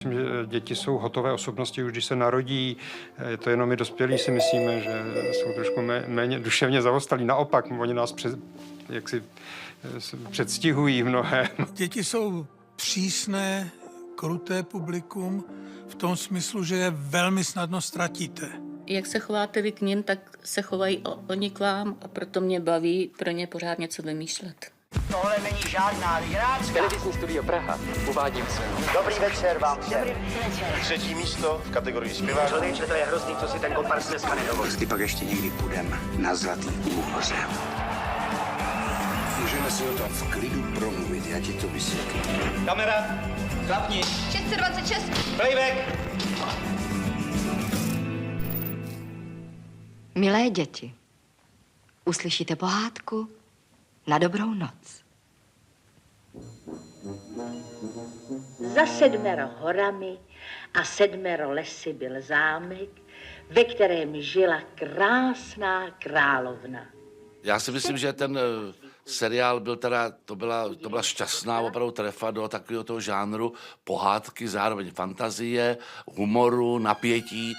myslím, že děti jsou hotové osobnosti, už když se narodí. Je to jenom my dospělí si myslíme, že jsou trošku méně duševně zaostalí. Naopak, oni nás předstihují mnohé. Děti jsou přísné, kruté publikum v tom smyslu, že je velmi snadno ztratíte. Jak se chováte vy k nim, tak se chovají oni k vám a proto mě baví pro ně pořád něco vymýšlet. Tohle není žádná legrace. Televizní studio Praha. Uvádím se. Dobrý večer vám všem. Třetí místo v kategorii zpěvářů. Člověče, to je hrozný, co si ten kompars dneska nedovolí. Jestli pak ještě někdy půjdem na Zlatý úhoře. Můžeme si o tom v klidu promluvit, já ti to vysvětlím. Kamera, klapni. 626. Playback. Milé děti, uslyšíte pohádku Na dobrou noc. Za 7 horami a 7 lesy byl zámek, ve kterém žila krásná královna. Já si myslím, že ten seriál byl teda, to byla šťastná opravdu trefa do takového toho žánru pohádky, zároveň fantazie, humoru, napětí.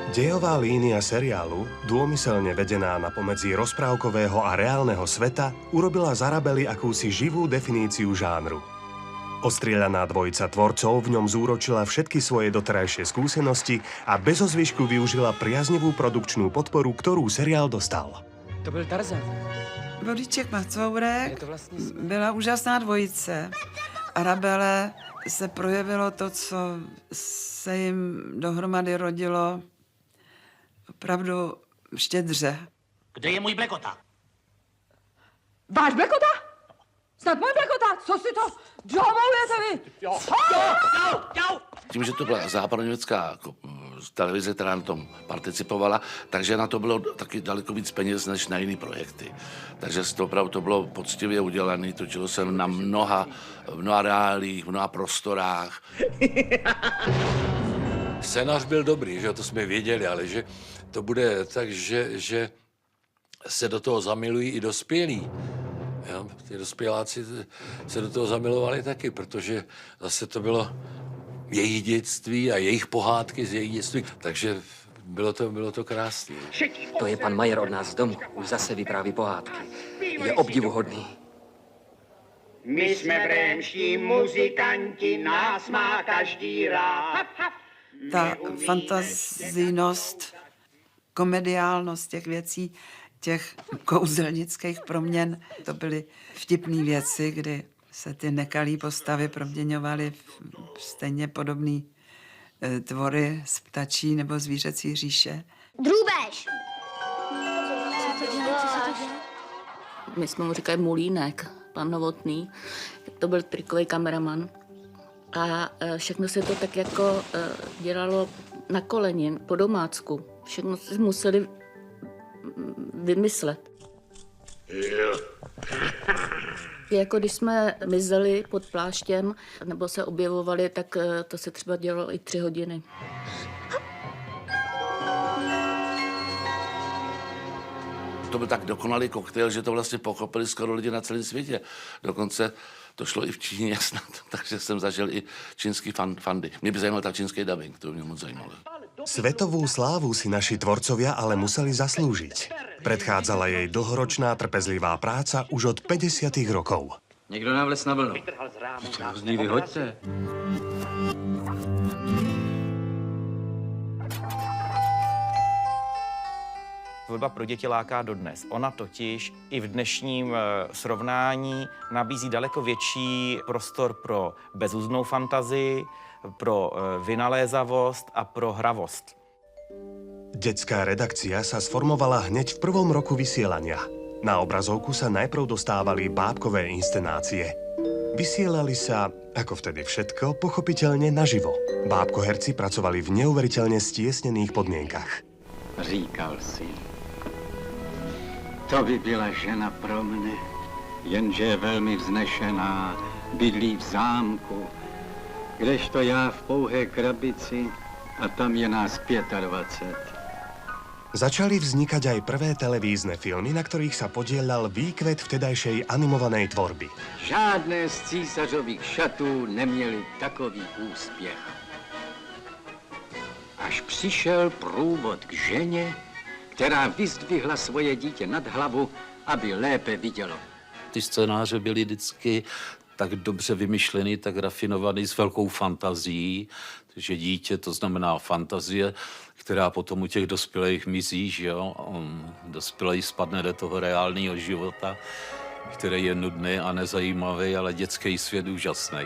Dejová línia seriálu, dômyselne vedená na pomedzi rozprávkového a reálneho sveta, urobila z Arabely akúsi živú definíciu žánru. Ostrieľaná dvojica tvorcov v ňom zúročila všetky svoje doterajšie skúsenosti a bez ozvyšku využila priaznivú produkčnú podporu, ktorú seriál dostal. To byl Tarzan. Boríček Macourek byla úžasná dvojice. Arabele se projevilo to, co se jim dohromady rodilo opravdu štědře. Kde je můj blekota? Váš blekota? Snad můj blekota? Co si to domluvujete vy? Jo. Tím, že to byla západoněmecká televize, která na tom participovala, takže na to bylo taky daleko víc peněz než na jiné projekty. Takže to opravdu to bylo poctivě udělané, točilo se na mnoha reálích, mnoha prostorách. Scénář byl dobrý, že to jsme věděli, ale že to bude tak, že se do toho zamilují i dospělí. Jo? Ty dospěláci se do toho zamilovali taky, protože zase to bylo jejich dětství a jejich pohádky z jejich dětství, takže bylo to krásné. To je pan Majer od nás z domu, už zase vypráví pohádky. Je obdivuhodný. My jsme brémští muzikanti, nás má každý rád. Ta fantazijnost, komediálnost těch věcí, těch kouzelnických proměn, to byly vtipné věci, kdy se ty nekalý postavy proměňovaly v stejně podobné tvory z ptačí nebo zvířecí říše. Drůbež! My jsme mu říkali Mulínek, pan Novotný. To byl trikový kameraman. A všechno se to tak jako dělalo na koleni, po domácku. Všechno si museli vymyslet. Jako když jsme mizeli pod pláštěm nebo se objevovali, tak to se třeba dělalo i 3 hodiny. To byl tak dokonalý koktejl, že to vlastně pochopili skoro lidi na celém světě. Dokonce to šlo i v Číně snad, takže jsem zažil i čínský fandy. Mě by zajímal ta čínský dubbing, to mě moc zajímalo. Svetovú slávu si naši tvorcovia ale museli zaslúžiť. Predchádzala jej dlhoročná trpezlivá práca už od 50. rokov. Někdo nám vles na vlnu. Z ní vyhoďte. Tvorba pro děti láká dodnes. Ona totiž i v dnešním srovnání nabízí daleko větší prostor pro bezúznou fantazii, pro vynalézavost a pro hravost. Detská redakcia sa sformovala hneď v prvom roku vysielania. Na obrazovku sa najprv dostávali bábkové inscenácie. Vysielali sa, ako vtedy všetko, pochopiteľne naživo. Bábkoherci pracovali v neuveriteľne stiesnených podmienkach. Říkal si, to by byla žena pro mne, jenže je velmi vznešená, bydlí v zámku, kdežto já v pouhé krabici a tam je nás 25. Začali vznikať aj prvé televízne filmy, na ktorých sa podieľal výkvet vtedajšej animovanej tvorby. Žádné z císařových šatů neměli takový úspěch. Až přišel průvod k ženě, která vyzdvihla svoje dítě nad hlavu, aby lépe vidělo. Ty scénáře byly vždycky tak dobře vymyšlený, tak rafinovaný, s velkou fantazií, že dítě, to znamená fantazie, která potom u těch dospělých mizí, že jo? Dospělý spadne do toho reálného života, který je nudný a nezajímavý, ale dětský svět úžasný.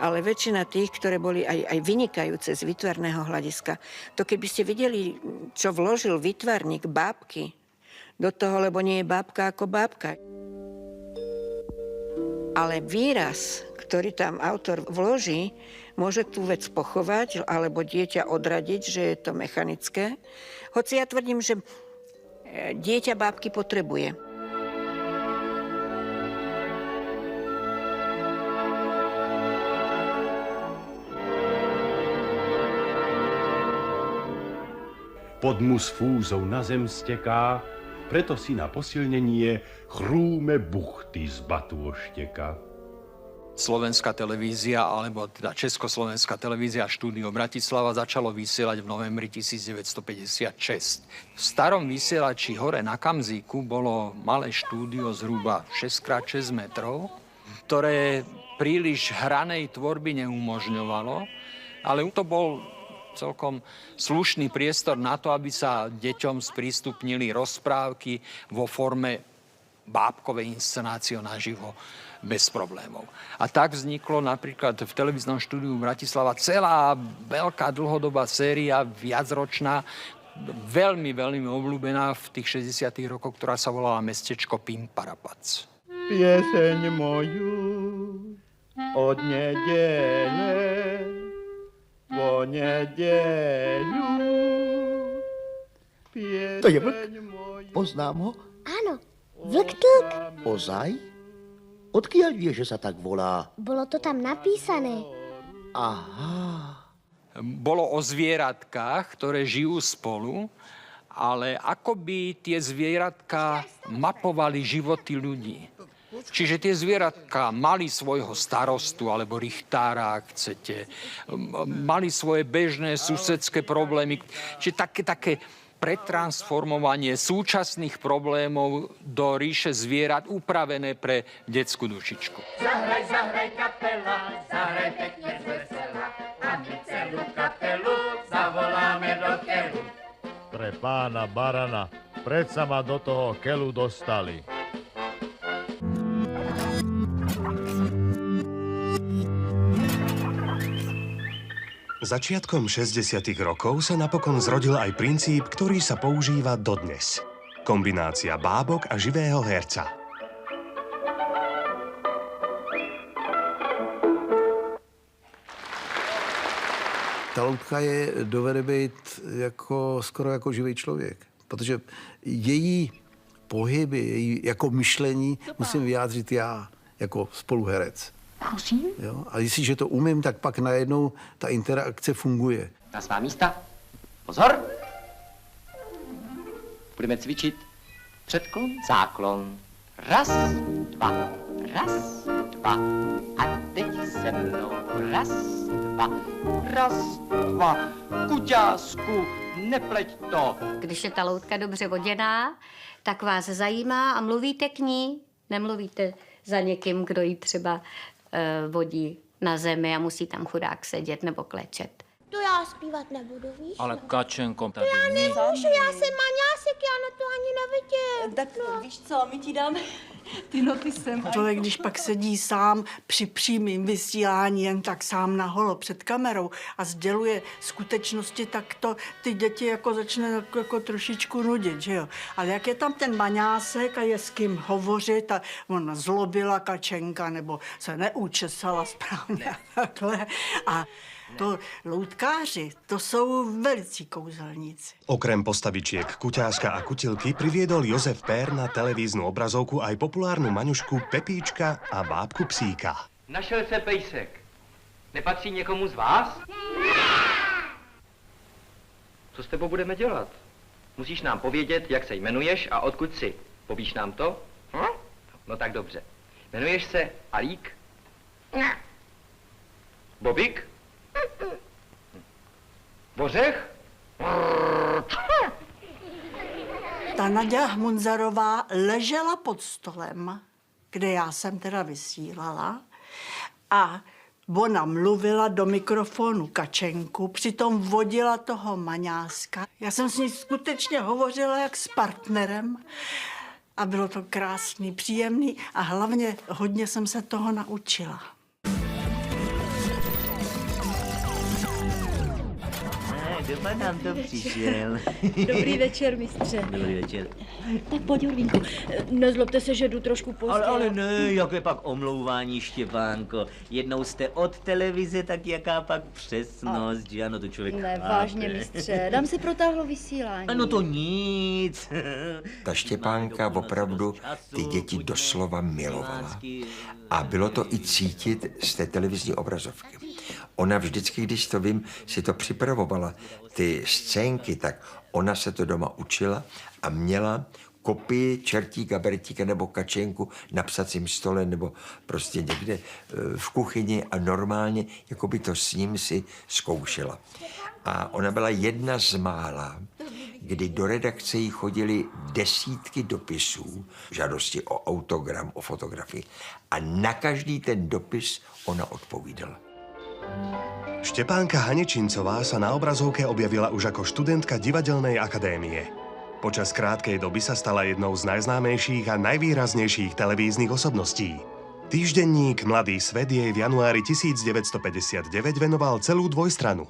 Ale väčšina tých, ktoré boli aj vynikajúce z výtvarného hľadiska, to keby ste videli, čo vložil výtvarník bábky do toho, lebo nie je bábka ako bábka. Ale výraz, ktorý tam autor vloží, môže tú vec pochovať alebo dieťa odradiť, že je to mechanické. Hoci ja tvrdím, že dieťa bábky potrebuje. Podmus fúzou na zem steká, preto si na posilnenie chrúme buchty z batôšteka. Slovenská televízia, alebo teda Československá televízia Štúdio Bratislava začalo vysielať v novembri 1956. V starom vysielači hore na Kamzíku bolo malé štúdio zhruba 6x6 metrov, ktoré príliš hranej tvorby neumožňovalo, ale to bol celkom slušný priestor na to, aby sa deťom sprístupnili rozprávky vo forme bábkovej inscenácie naživo bez problémov. A tak vzniklo napríklad v televíznom štúdiu Bratislava celá veľká dlhodobá séria, viacročná, veľmi, veľmi obľúbená v tých 60. rokoch, ktorá sa volala Mestečko Pimparapac. Pieseň moju od nedele po nedeľu. To je vlk? Poznám ho? Áno, vlk tlk. Ozaj? Odkiaľ vie, že sa tak volá? Bolo to tam napísané. Aha. Bolo o zvieratkách, ktoré žijú spolu, ale akoby tie zvieratka mapovali životy ľudí. Čiže tie zvieratka mali svojho starostu alebo richtára, ak chcete. Mali svoje bežné susedské problémy. Čiže také pretransformovanie súčasných problémov do ríše zvierat upravené pre detskú dušičku. Zahraj, zahraj kapela, zahraj pekne zvesela, a my celú kapelu zavoláme do keľu. Pre pána barana, predsa ma do toho keľu dostali. Začiatkom 60. rokov sa napokon zrodil aj princíp, ktorý sa používa dodnes. Kombinácia bábok a živého herca. Ta loutka dovede být skoro jako živý člověk, protože její pohyby, její jako myšlení musím vyjádřit já jako spoluherec. Prosím? Jo? A jestliže to umím, tak pak najednou ta interakce funguje. Na svá místa. Pozor! Budeme cvičit. Předklon, záklon. Raz, dva. Raz, dva. A teď se mnou. Raz, dva. Raz, dva. Kuťásku, nepleť to. Když je ta loutka dobře voděná, tak vás zajímá a mluvíte k ní. Nemluvíte za někým, kdo ji třeba vodí na zemi a musí tam chudák sedět nebo klečet. To já zpívat nebudu, víš? Ale Kačenko, tady já nemůžu, já jsem maňásek, já na to ani nevidím. Tak víš co, my ti dáme ty noty sem. Člověk, když pak sedí sám při přímém vysílání, jen tak sám na holo před kamerou a sděluje skutečnosti, tak to ty děti jako začne jako trošičku nudit, že jo. Ale jak je tam ten maňásek a je s kým hovořit a ona zlobila Kačenka nebo se neúčesala správně a takhle a to loutkáři, to jsou velicí kouzelníci. Okrem postavičiek Kuťáska a Kutilky priviedol Jozef Pér na televíznu obrazovku aj populárnu maňušku Pepíčka a bábku Psíka. Našel se pejsek. Nepatří někomu z vás? Co s tebou budeme dělat? Musíš nám povědět, jak se jmenuješ a odkud jsi. Povíš nám to? Hm? No tak dobře. Jmenuješ se Alík? Bobik? Bořech? Ta Naďa Munzarová ležela pod stolem, kde já jsem teda vysílala, a ona mluvila do mikrofonu Kačenku, přitom vodila toho Maňáska. Já jsem s ní skutečně hovořila jak s partnerem a bylo to krásný, příjemný a hlavně hodně jsem se toho naučila. Kdo nám to přišel? Dobrý večer, mistře. Dobrý večer. Tak pojď, Jurvínku, nezlobte se, že jdu trošku pozdě. Ale ne, jaké pak omlouvání, Štěpánko. Jednou jste od televize, tak jaká pak přesnost, že ano, to člověk Ne, chápe. vážně, mistře, dám si protáhlo vysílání. No to nic. Ta Štěpánka opravdu ty děti doslova milovala. A bylo to i cítit z té televizní obrazovky. Ona vždycky, když to vím, si to připravovala, ty scénky, tak ona se to doma učila a měla kopii Čertíka, Bertíka nebo Kačenku na psacím stole nebo prostě někde v kuchyni a normálně jako by to s ním si zkoušela. A ona byla jedna z mála, kdy do redakce jí chodily desítky dopisů, žádosti o autogram, o fotografii. A na každý ten dopis ona odpovídala. Štepánka Hanečincová sa na obrazovke objavila už ako študentka Divadelnej akadémie. Počas krátkej doby sa stala jednou z najznámejších a najvýraznejších televíznych osobností. Týždenník Mladý svet jej v januári 1959 venoval celú dvojstranu.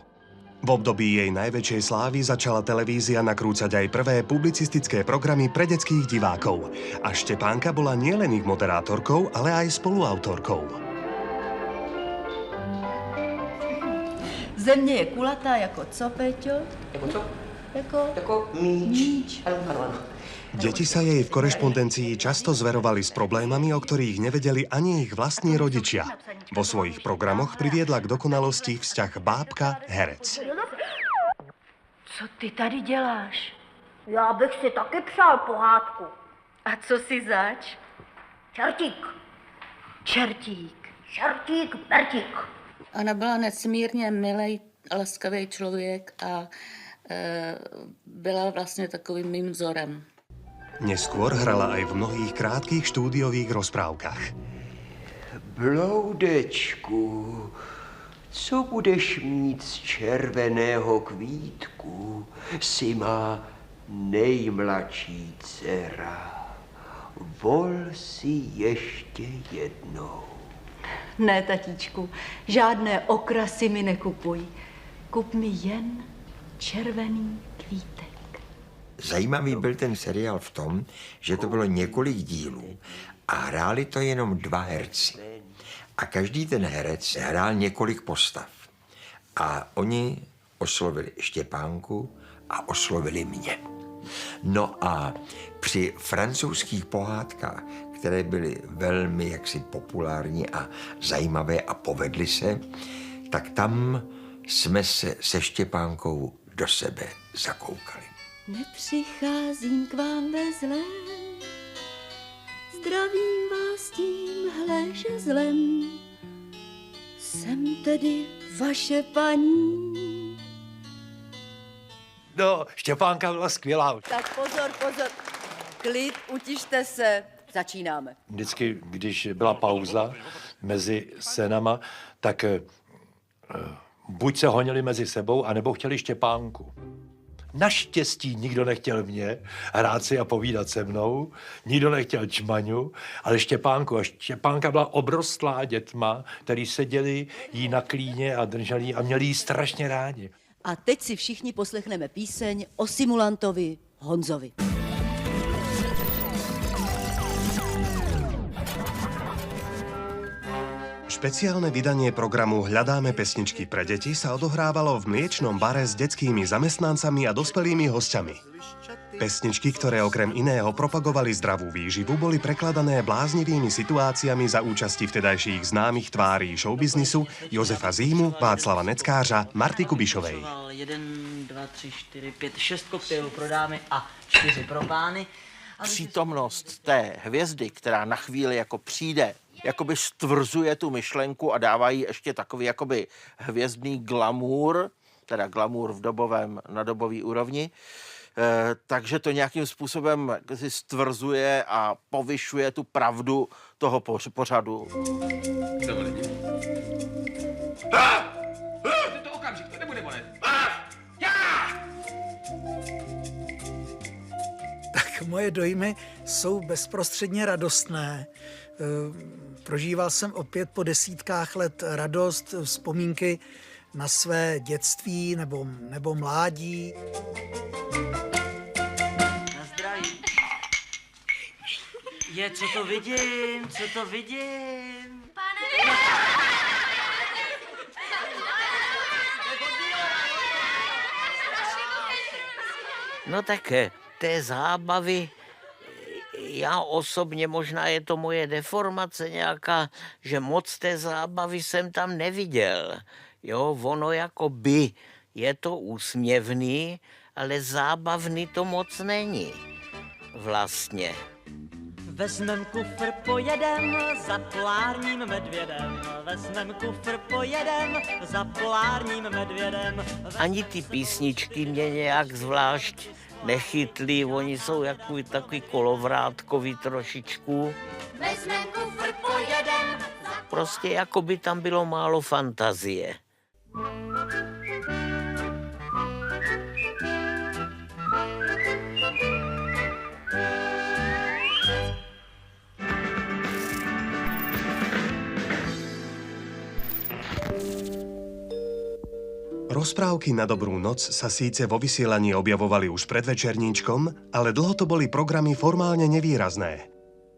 V období jej najväčšej slávy začala televízia nakrúcať aj prvé publicistické programy pre detských divákov. A Štepánka bola nielen ich moderátorkou, ale aj spoluautorkou. Země je kulatá jako co, Péťo? Jako co? Jako míč. Deti sa jej v korešpondencii často zverovali s problémami, o ktorých nevedeli ani ich vlastní rodičia. Vo svojich programoch priviedla k dokonalosti vzťah bábka-herec. Co ty tady děláš? Já bych si taky přál pohádku. A co si zač? Čertík. Čertík. Čertík, Bertík. Ona byla nesmírně milý, laskavý člověk a byla vlastně takovým mým vzorem. Neskôr hrala aj v mnohých krátkých štúdiových rozprávkach. Bloudečku, co budeš mít z červeného kvítku, si má nejmladší dcera. Vol si ještě jednou. Ne, tatíčku, žádné okrasy mi nekupuj. Kup mi jen červený kvítek. Zajímavý byl ten seriál v tom, že to bylo několik dílů a hráli to jenom 2 herci. A každý ten herec hrál několik postav. A oni oslovili Štěpánku a oslovili mě. No a při francouzských pohádkách, které byly velmi jaksi populární a zajímavé a povedly se, tak tam jsme se se Štěpánkou do sebe zakoukali. Nepřicházím k vám ve zlém, zdravím vás tímhle žezlem. Jsem tedy vaše paní. No, Štěpánka byla skvělá. Tak pozor, klid, utište se, začínáme. Vždycky, když byla pauza mezi scénama, tak buď se honili mezi sebou, anebo chtěli Štěpánku. Naštěstí nikdo nechtěl mě hrát si a povídat se mnou, nikdo nechtěl Čmaňu, ale Štěpánku. A Štěpánka byla obrostlá dětma, který seděli jí na klíně a drželi jí a měli jí strašně rádi. A teď si všichni poslechneme píseň o simulantovi Honzovi. Špeciálne vydanie programu Hľadáme pesničky pre deti sa odohrávalo v mliečnom bare s detskými zamestnancami a dospelými hosťami. Pesničky, ktoré okrem iného propagovali zdravú výživu, boli prekladané bláznivými situáciami za účasti vtedajších známych tvárí showbiznisu Josefa Zímu, Václava Neckářa, Marty Kubišovej. 1, 2, 3, 4, 5, 6 koktejlů pro dámy a 4 pro pány. Přítomnost té hvězdy, která na chvíli jako přijde, jakoby stvrzuje tu myšlenku a dává jí ještě takový jakoby hvězdný glamour, teda glamour na dobový úrovni, takže to nějakým způsobem si stvrzuje a povyšuje tu pravdu toho pořadu. To okamžik, to nebude bolet. Tak moje dojmy jsou bezprostředně radostné. Prožíval jsem opět po desítkách let radost, vzpomínky na své dětství nebo mládí. Na zdraví. Co to vidím? No tak té zábavy, já osobně, možná je to moje deformace nějaká, že moc té zábavy jsem tam neviděl. Jo, ono jako by je to úsměvný, ale zábavný to moc není. Vlastně. Vezmem kufr, pojedem za polárním medvědem. Vezmem kufr, pojedem za polárním medvědem. Ani ty písničky mě nějak zvlášť nechytli, oni jsou takový kolovrátkový trošičku. Vezmem kufr, pojedem. Prostě jako by tam bylo málo fantazie. Rozprávky na dobrú noc sa síce vo vysielaní objavovali už pred večerníčkom, ale dlho to boli programy formálne nevýrazné.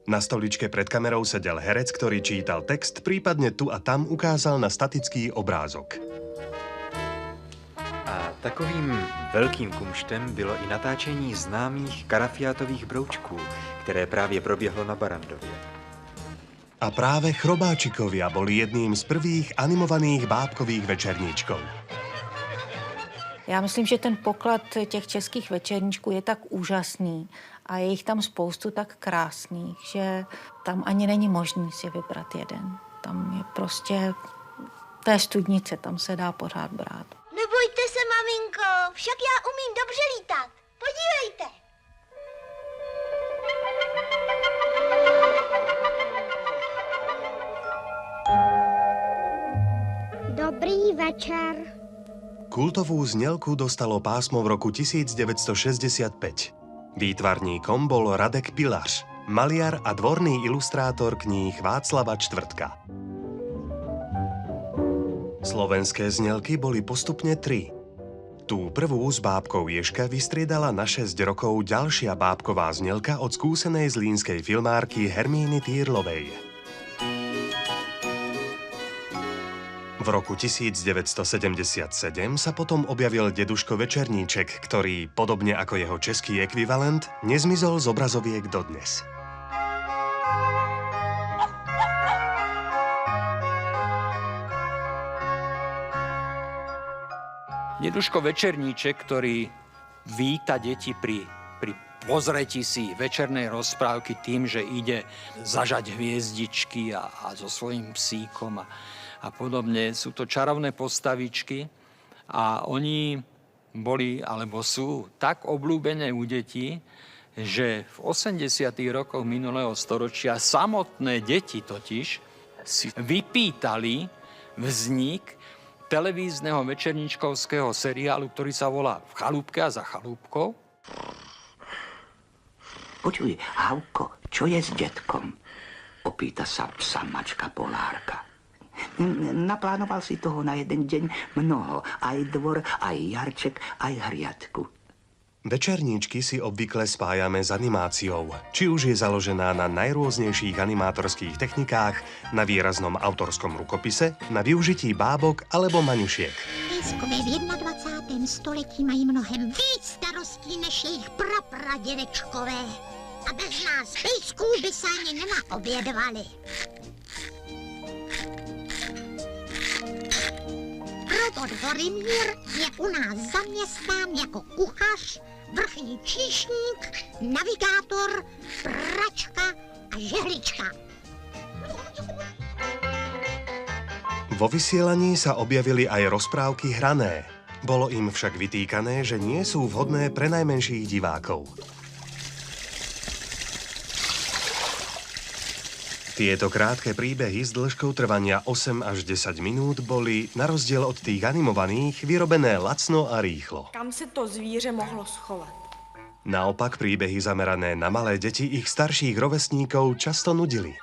Na stoličke pred kamerou sedel herec, ktorý čítal text, prípadne tu a tam ukázal na statický obrázok. A takovým velkým kumštem bylo i natáčení známých karafiátových broučků, které právě proběhlo na Barrandově. A práve Chrobáčikovia boli jedným z prvých animovaných bábkových večerníčkov. Já myslím, že ten poklad těch českých večerníčků je tak úžasný a je jich tam spoustu tak krásných, že tam ani není možný si vybrat jeden. Tam je prostě té studnice, tam se dá pořád brát. Nebojte se, maminko, však já umím dobře lítat. Podívejte. Dobrý večer. Kultovú znielku dostalo pásmo v roku 1965. Výtvarníkom bol Radek Pilař, maliar a dvorný ilustrátor kníh Václava Čtvrtka. Slovenské znielky boli postupne 3. Tú prvú s bábkou Ježka vystriedala na 6 rokov ďalšia bábková znielka od skúsenej zlínskej filmárky Hermíny Týrlovej. V roku 1977 sa potom objavil Deduško Večerníček, ktorý, podobne ako jeho český ekvivalent, nezmizol z obrazoviek dodnes. Deduško Večerníček, ktorý víta deti pri pozretí si večernej rozprávky tým, že ide zažať hviezdičky a so svojím psíkom a podobne. Sú to čarovné postavičky a oni boli, alebo sú tak obľúbené u detí, že v 80. rokoch minulého storočia samotné deti totiž si vypýtali vznik televízneho večerníčkovského seriálu, ktorý sa volá V chalúbke a za chalúbkou. Počuj, Havko, čo je s detkom? Opýta sa psa mačka Polárka. Naplánoval si toho na jeden deň mnoho. Aj dvor, aj jarček, aj hriadku. Večerníčky si obvykle spájame s animáciou, či už je založená na najrôznejších animátorských technikách, na výraznom autorskom rukopise, na využití bábok alebo maňušiek. Pískové v 21. století mají mnohem víc starostí znalostí než jejich prapradědečkové. A bez nás pejsků by se ani nenaobědvali. Robot Vorimír je u nás zaměstnán jako kuchař, vrchní číšník, navigátor, pračka a žehlička. Vo vysielaní sa objavili aj rozprávky hrané. Bolo im však vytýkané, že nie sú vhodné pre najmenších divákov. Tieto krátke príbehy s dĺžkou trvania 8 až 10 minút boli, na rozdiel od tých animovaných, vyrobené lacno a rýchlo. Kam se to zvíře mohlo schovat? Naopak príbehy zamerané na malé deti ich starších rovesníkov často nudili.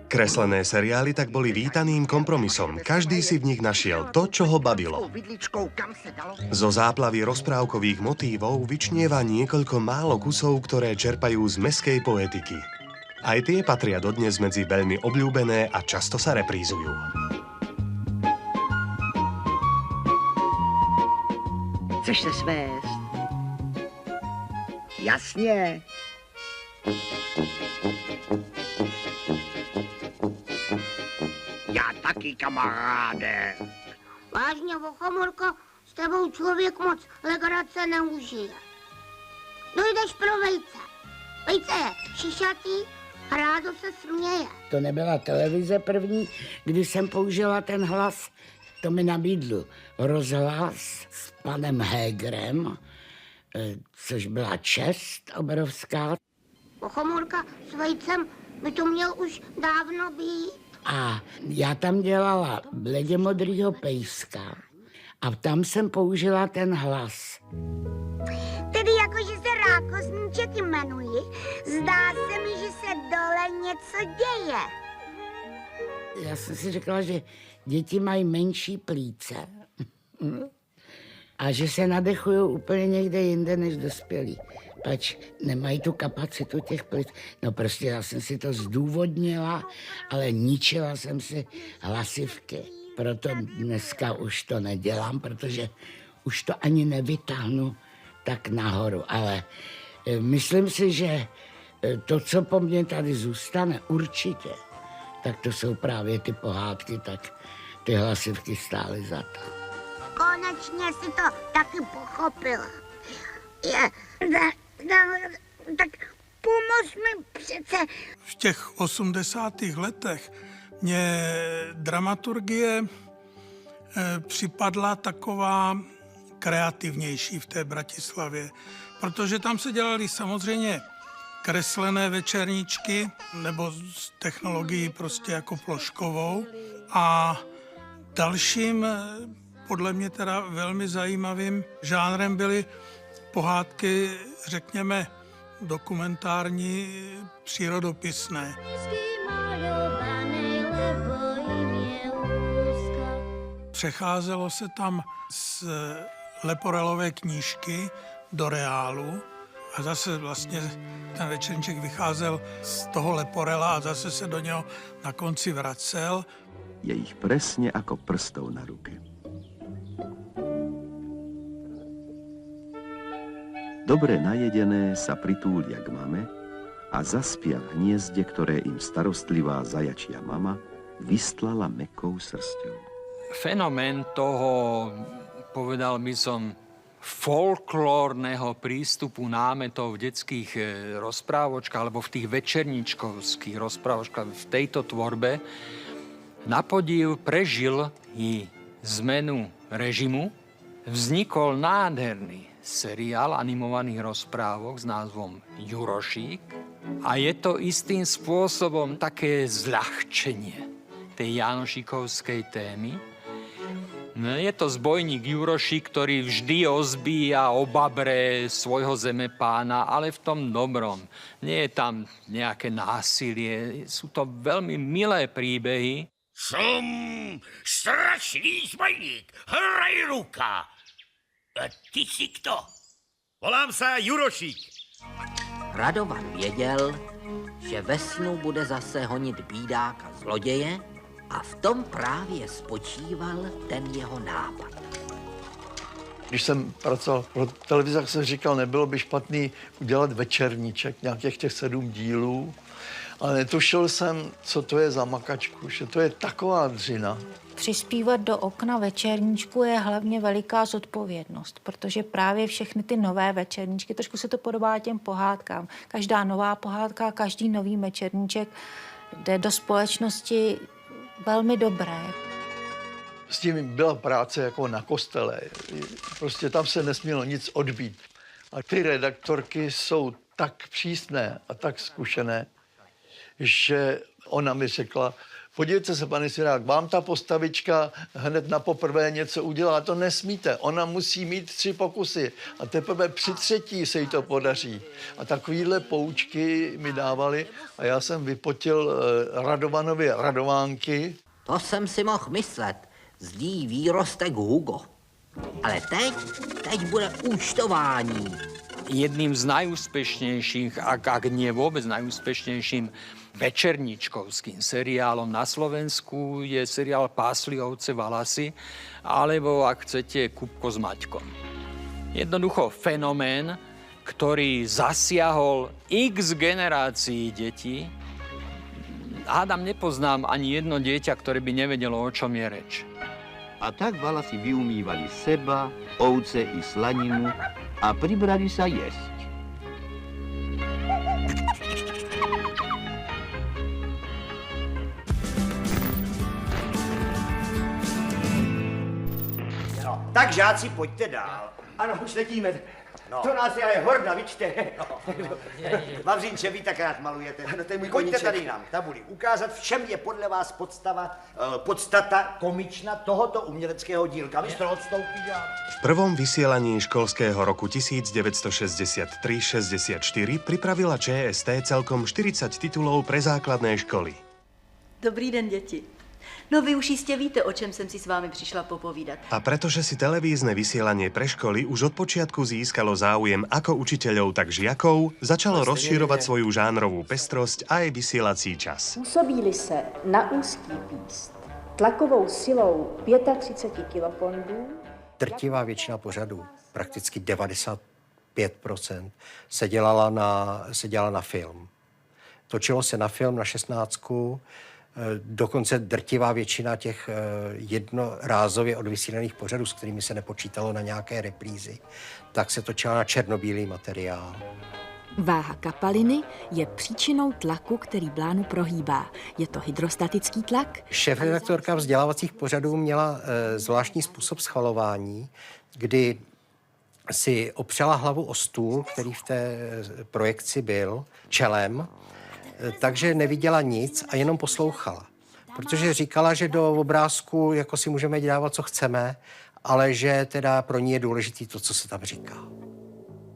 Kreslené seriály tak boli vítaným kompromisom. Každý si v nich našiel to, čo ho bavilo. Zo záplavy rozprávkových motívov vyčnieva niekoľko málo kusov, ktoré čerpajú z mestskej poetiky. Aj tie patria dodnes medzi veľmi obľúbené a často sa reprízujú. Chceš se svést? Jasně. Já taky, kamaráde. Vážně, Vochomorko, s tebou člověk moc legrace neužije. No jdeš pro vejce. Vejce je šišatý a rádo se směje. To nebyla televize první, kdy jsem použila ten hlas. To mi nabídl rozhlas s panem Hegerem, což byla čest obrovská. Vochomorka s vejcem by to měl už dávno být. A já tam dělala bledě modrýho pejska a tam jsem použila ten hlas. Tedy jakože se Rákosníček jmenuji, zdá se mi, že se dole něco děje. Já jsem si řekla, že děti mají menší plíce a že se nadechují úplně někde jinde než dospělí. Pač nemají tu kapacitu těch plic. No prostě já jsem si to zdůvodnila, ale ničila jsem si hlasivky. Proto dneska už to nedělám, protože už to ani nevytáhnu tak nahoru. Ale myslím si, že to, co po mně tady zůstane určitě, tak to jsou právě ty pohádky, tak ty hlasivky stály za to. Konečně si to taky pochopila. Tak pomoz mi přece. V těch 80. letech mě dramaturgie připadla taková kreativnější v té Bratislavě, protože tam se dělaly samozřejmě kreslené večerníčky nebo s technologií prostě jako ploškovou a dalším, podle mě teda velmi zajímavým žánrem byly pohádky, řekněme, dokumentární, přírodopisné. Přecházelo se tam z Leporelové knížky do reálu a zase vlastně ten večerníček vycházel z toho Leporela a zase se do něho na konci vracel. Je jich presne ako prstov na ruke. Dobre najedené sa pritúlia k mame a zaspia v hniezde, ktoré im starostlivá zajačia mama vystlala mäkkou srsťou. Fenomén toho, povedal by som, folklórneho prístupu námetov v detských rozprávočkách alebo v tých večerníčkovských rozprávočkách v tejto tvorbe na podiv prežil i zmenu režimu. Vznikol nádherný seriál animovaných rozprávok s názvom Jurošík a je to istým spôsobom také zľahčenie tej Jánošíkovskej témy. Je to zbojník Jurošík, ktorý vždy ozbíja o babre svojho zemepána, ale v tom dobrom. Nie je tam nejaké násilie, sú to veľmi milé príbehy. Som strašný zbojník, hraj ruka. A ty si kto? Volám sa Jurošík. Radovan věděl, že ve snu bude zase honit bídáka zloděje a v tom právě spočíval ten jeho nápad. Když jsem pracoval pro televizi, tak jsem říkal, nebylo by špatný udělat večerníček, nějakých těch 7 dílů, ale netušil jsem, co to je za makačku, že to je taková dřina. Přispívat do okna večerníčku je hlavně veliká zodpovědnost, protože právě všechny ty nové večerníčky, trošku se to podobá těm pohádkám. Každá nová pohádka, každý nový večerníček jde do společnosti velmi dobré. S tím byla práce jako na kostele. Prostě tam se nesmělo nic odbít. A ty redaktorky jsou tak přísné a tak zkušené, že ona mi řekla, podívejte se, pane Svěrák, vám ta postavička hned na poprvé něco udělá, to nesmíte. Ona musí mít 3 pokusy a teprve při 3. se jí to podaří. A takovýhle poučky mi dávali a já jsem vypotil Radovanovi Radovánky. To jsem si mohl myslet. Zlý výrostek Hugo. Ale teď bude účtování. Jedným z najúspešnejších, ak nie vôbec najúspešnejším večerníčkovským seriálom na Slovensku je seriál Pásli ovce Valasy, alebo, ak chcete, Kupko s Maťkom. Jednoducho fenomén, ktorý zasiahol x generácií detí. Hádam, nepoznám ani jedno dieťa, ktoré by nevedelo, o čom je reč. A tak Valasy vyumývali seba, ovce i slaninu a pribrali sa jesť. No, tak žáci, pojďte dál. Ano, už letíme. No. To nás je horda, vyčte. Vavřínče, vy tak rád malujete. Ano, to je můj Pojďte koníček. tady nám tabuli ukázat, v čem je podle vás podstata komična tohoto uměleckého dílka. Mistr odstoupí. V prvom vysielaní školského roku 1963-64 pripravila ČST celkom 40 titulů pre základné školy. Dobrý den, děti. No vy už jistě víte, o čem jsem si s vámi přišla popovídat. A pretože si televízne vysielanie pre školy už od počiatku získalo záujem ako učiteľov, tak žiakov, začalo rozširovať svoju žánrovú pestrosť aj vysielací čas. Působí-li se na úzký píst tlakovou silou 35 kilopondů, Drtivá většina pořadů, prakticky 95%, se dělala na film. Točilo se na film, na 16. Dokonce drtivá většina těch jednorázově odvysílaných pořadů, s kterými se nepočítalo na nějaké reprízy, tak se točila na černobílý materiál. Váha kapaliny je příčinou tlaku, který blánu prohýbá. Je to hydrostatický tlak? Šéfredaktorka vzdělávacích pořadů měla zvláštní způsob schvalování, kdy si opřela hlavu o stůl, který v té projekci byl, čelem, takže neviděla nic a jenom poslouchala. Protože říkala, že do obrázku jako si můžeme dávat, co chceme, ale že teda pro ní je důležitý to, co se tam říká.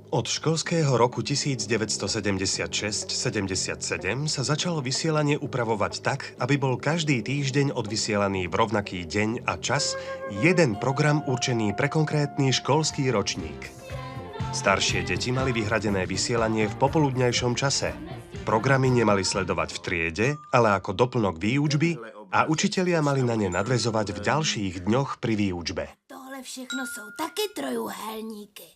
Od školského roku 1976-77 sa začalo vysielanie upravovať tak, aby bol každý týždeň odvysielaný v rovnaký deň a čas jeden program určený pre konkrétny školský ročník. Staršie deti mali vyhradené vysielanie v popoludňajšom čase. Programy nemali sledovať v triede, ale ako doplnok výučby a učitelia mali na ne nadväzovať v ďalších dňoch pri výučbe. Tohle všechno jsou taky trojúhelníky.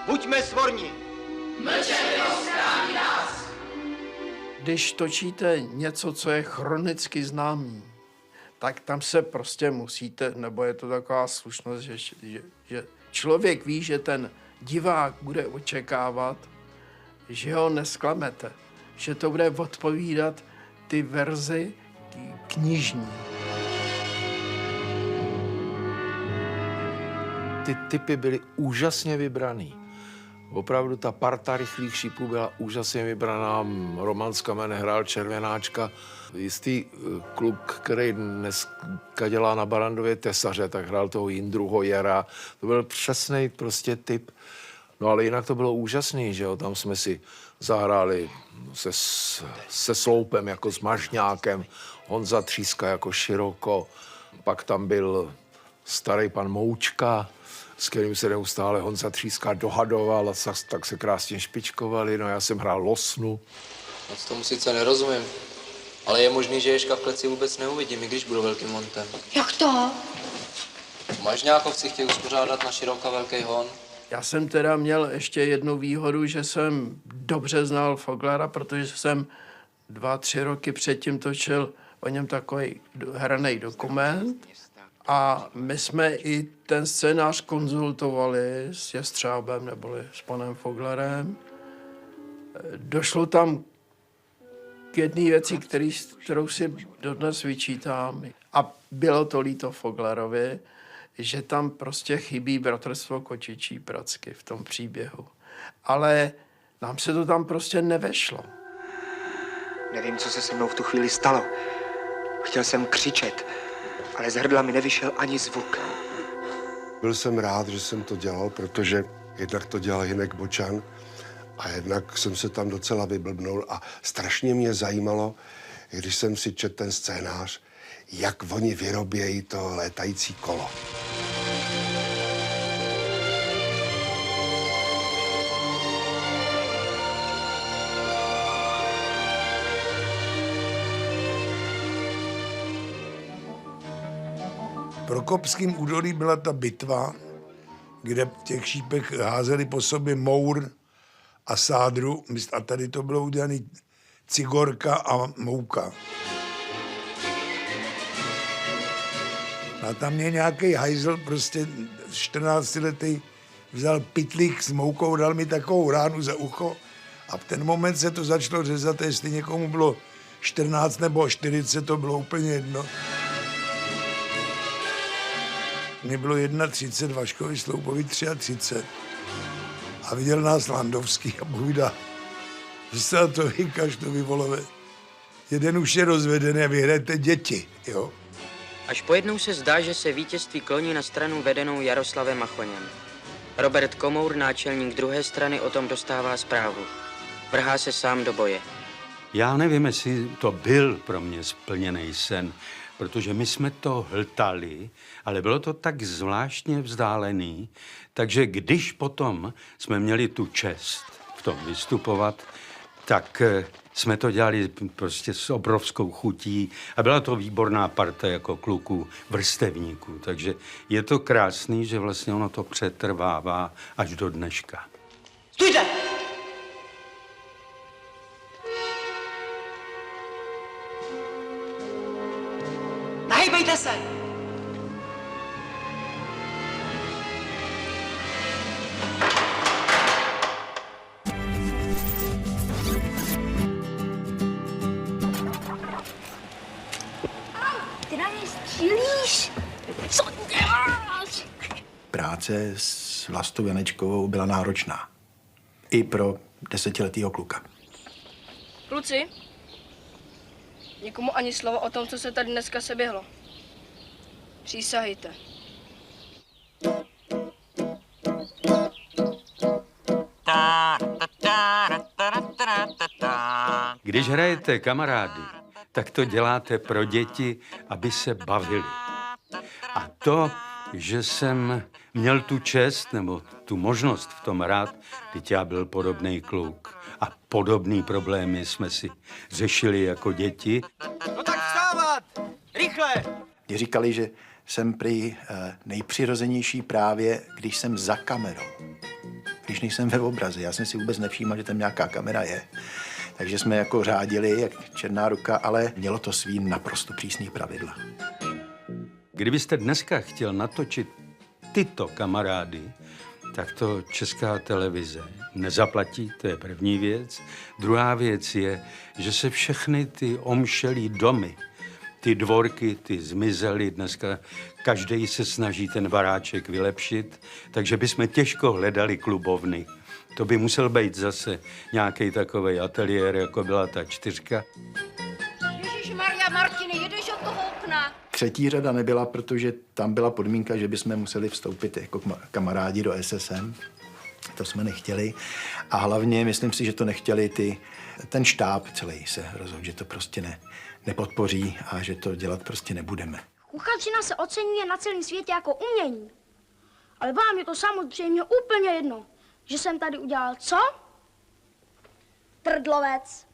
Buďme svorní. Mlčenlivost chrání nás. Když točíte něco, co je chronicky známý, tak tam se prostě musíte, nebo je to taková slušnost, že člověk ví, že ten divák bude očekávat, že ho nesklamete, že to bude odpovídat ty verzi knižní. Ty typy byly úžasně vybraný. Opravdu ta parta rychlých šípů byla úžasně vybraná. Roman z Kamene hrál Červenáčka. Jistý kluk, který dneska dělá na Barandově tesaře, tak hrál toho Jindru Hojera. To byl přesný prostě typ. No ale jinak to bylo úžasný, že jo. Tam jsme si zahráli se Sloupem jako s Mažňákem, Honza Tříska jako Široko. Pak tam byl starý pan Moučka s kterým se neustále Honza Tříska dohadoval a tak se krásně špičkovali. No já jsem hrál Losnu. Moc tomu sice nerozumím, ale je možný, že Ježka v kleci vůbec neuvidím, i když budu velkým montem. Jak to? Mažňákovci chtějí uspořádat na Široka velký hon. Já jsem teda měl ještě jednu výhodu, že jsem dobře znal Foglera, protože jsem 2-3 roky předtím točil o něm takový hraný dokument. A my jsme i ten scénář konzultovali s Jestřábem neboli s panem Foglerem. Došlo tam k jedné věci, kterou si dodnes vyčítám. A bylo to líto Foglerovi, že tam prostě chybí bratrstvo Kočičí pracky v tom příběhu. Ale nám se to tam prostě nevešlo. Nevím, co se mnou v tu chvíli stalo. Chtěl jsem křičet, ale z hrdla mi nevyšel ani zvuk. Byl jsem rád, že jsem to dělal, protože jednak to dělal Hinek Bočan a jednak jsem se tam docela vyblbnul a strašně mě zajímalo, když jsem si četl ten scénář, jak oni vyrobějí to létající kolo. V Prokopském údolí byla ta bitva, kde v těch šípech házeli po sobě mour a sádru a tady to bylo udělané cigorka a mouka. A tam mě nějaký hajzl, prostě 14letý, vzal pytlík s moukou, dal mi takovou ránu za ucho a v ten moment se to začalo řezat, jestli někomu bylo 14 nebo 40, to bylo úplně jedno. Mně bylo 31, Vaškovi Sloupovi 33. A viděl nás Landovský a povídá, vysel to vykaž, to vy volové. Jeden už je rozvedený a vy hrajete děti, jo. Až pojednou se zdá, že se vítězství kloní na stranu vedenou Jaroslavem Machoněm. Robert Komour, náčelník druhé strany, o tom dostává zprávu. Vrhá se sám do boje. Já nevím, jestli to byl pro mě splněný sen, protože my jsme to hltali, ale bylo to tak zvláštně vzdálený, takže když potom jsme měli tu čest v tom vystupovat, tak jsme to dělali prostě s obrovskou chutí a byla to výborná parta jako kluků, vrstevníků, takže je to krásný, že vlastně ono to přetrvává až do dneška. Stůjte! Nahejbejte se! Ty na mě střílíš? Co děláš? Práce s Vlastou Janečkovou byla náročná. I pro 10letého kluka. Kluci, nikomu ani slovo o tom, co se tady dneska seběhlo. Přísahejte. Když hrajete kamarády, tak to děláte pro děti, aby se bavili. A to, že jsem měl tu čest nebo tu možnost v tom hrát, teď já byl podobný kluk a podobný problémy jsme si řešili jako děti. No tak vstávat! Rychle! Mě říkali, že jsem prý nejpřirozenější právě, když jsem za kamerou. Když nejsem ve obraze. Já jsem si vůbec nevšímal, že tam nějaká kamera je. Takže jsme jako řádili, jak černá ruka, ale mělo to svý naprosto přísný pravidla. Kdybyste dneska chtěl natočit tyto kamarády, tak to Česká televize nezaplatí, to je první věc. Druhá věc je, že se všechny ty omšelí domy, ty dvorky, ty zmizely, dneska každý se snaží ten baráček vylepšit, takže bychom těžko hledali klubovny. To by musel být zase nějaký takovej ateliér, jako byla ta 4. Ježišmarja, Martine, jedeš od toho okna. Třetí řada nebyla, protože tam byla podmínka, že bychom museli vstoupit jako kamarádi do SSM. To jsme nechtěli. A hlavně, myslím si, že to nechtěli ten štáb celý se rozhodl, že to prostě nepodpoří a že to dělat prostě nebudeme. Kuchařina se oceňuje na celém světě jako umění. Ale vám je to samozřejmě úplně jedno, že jsem tady udělal co? Trdlovec.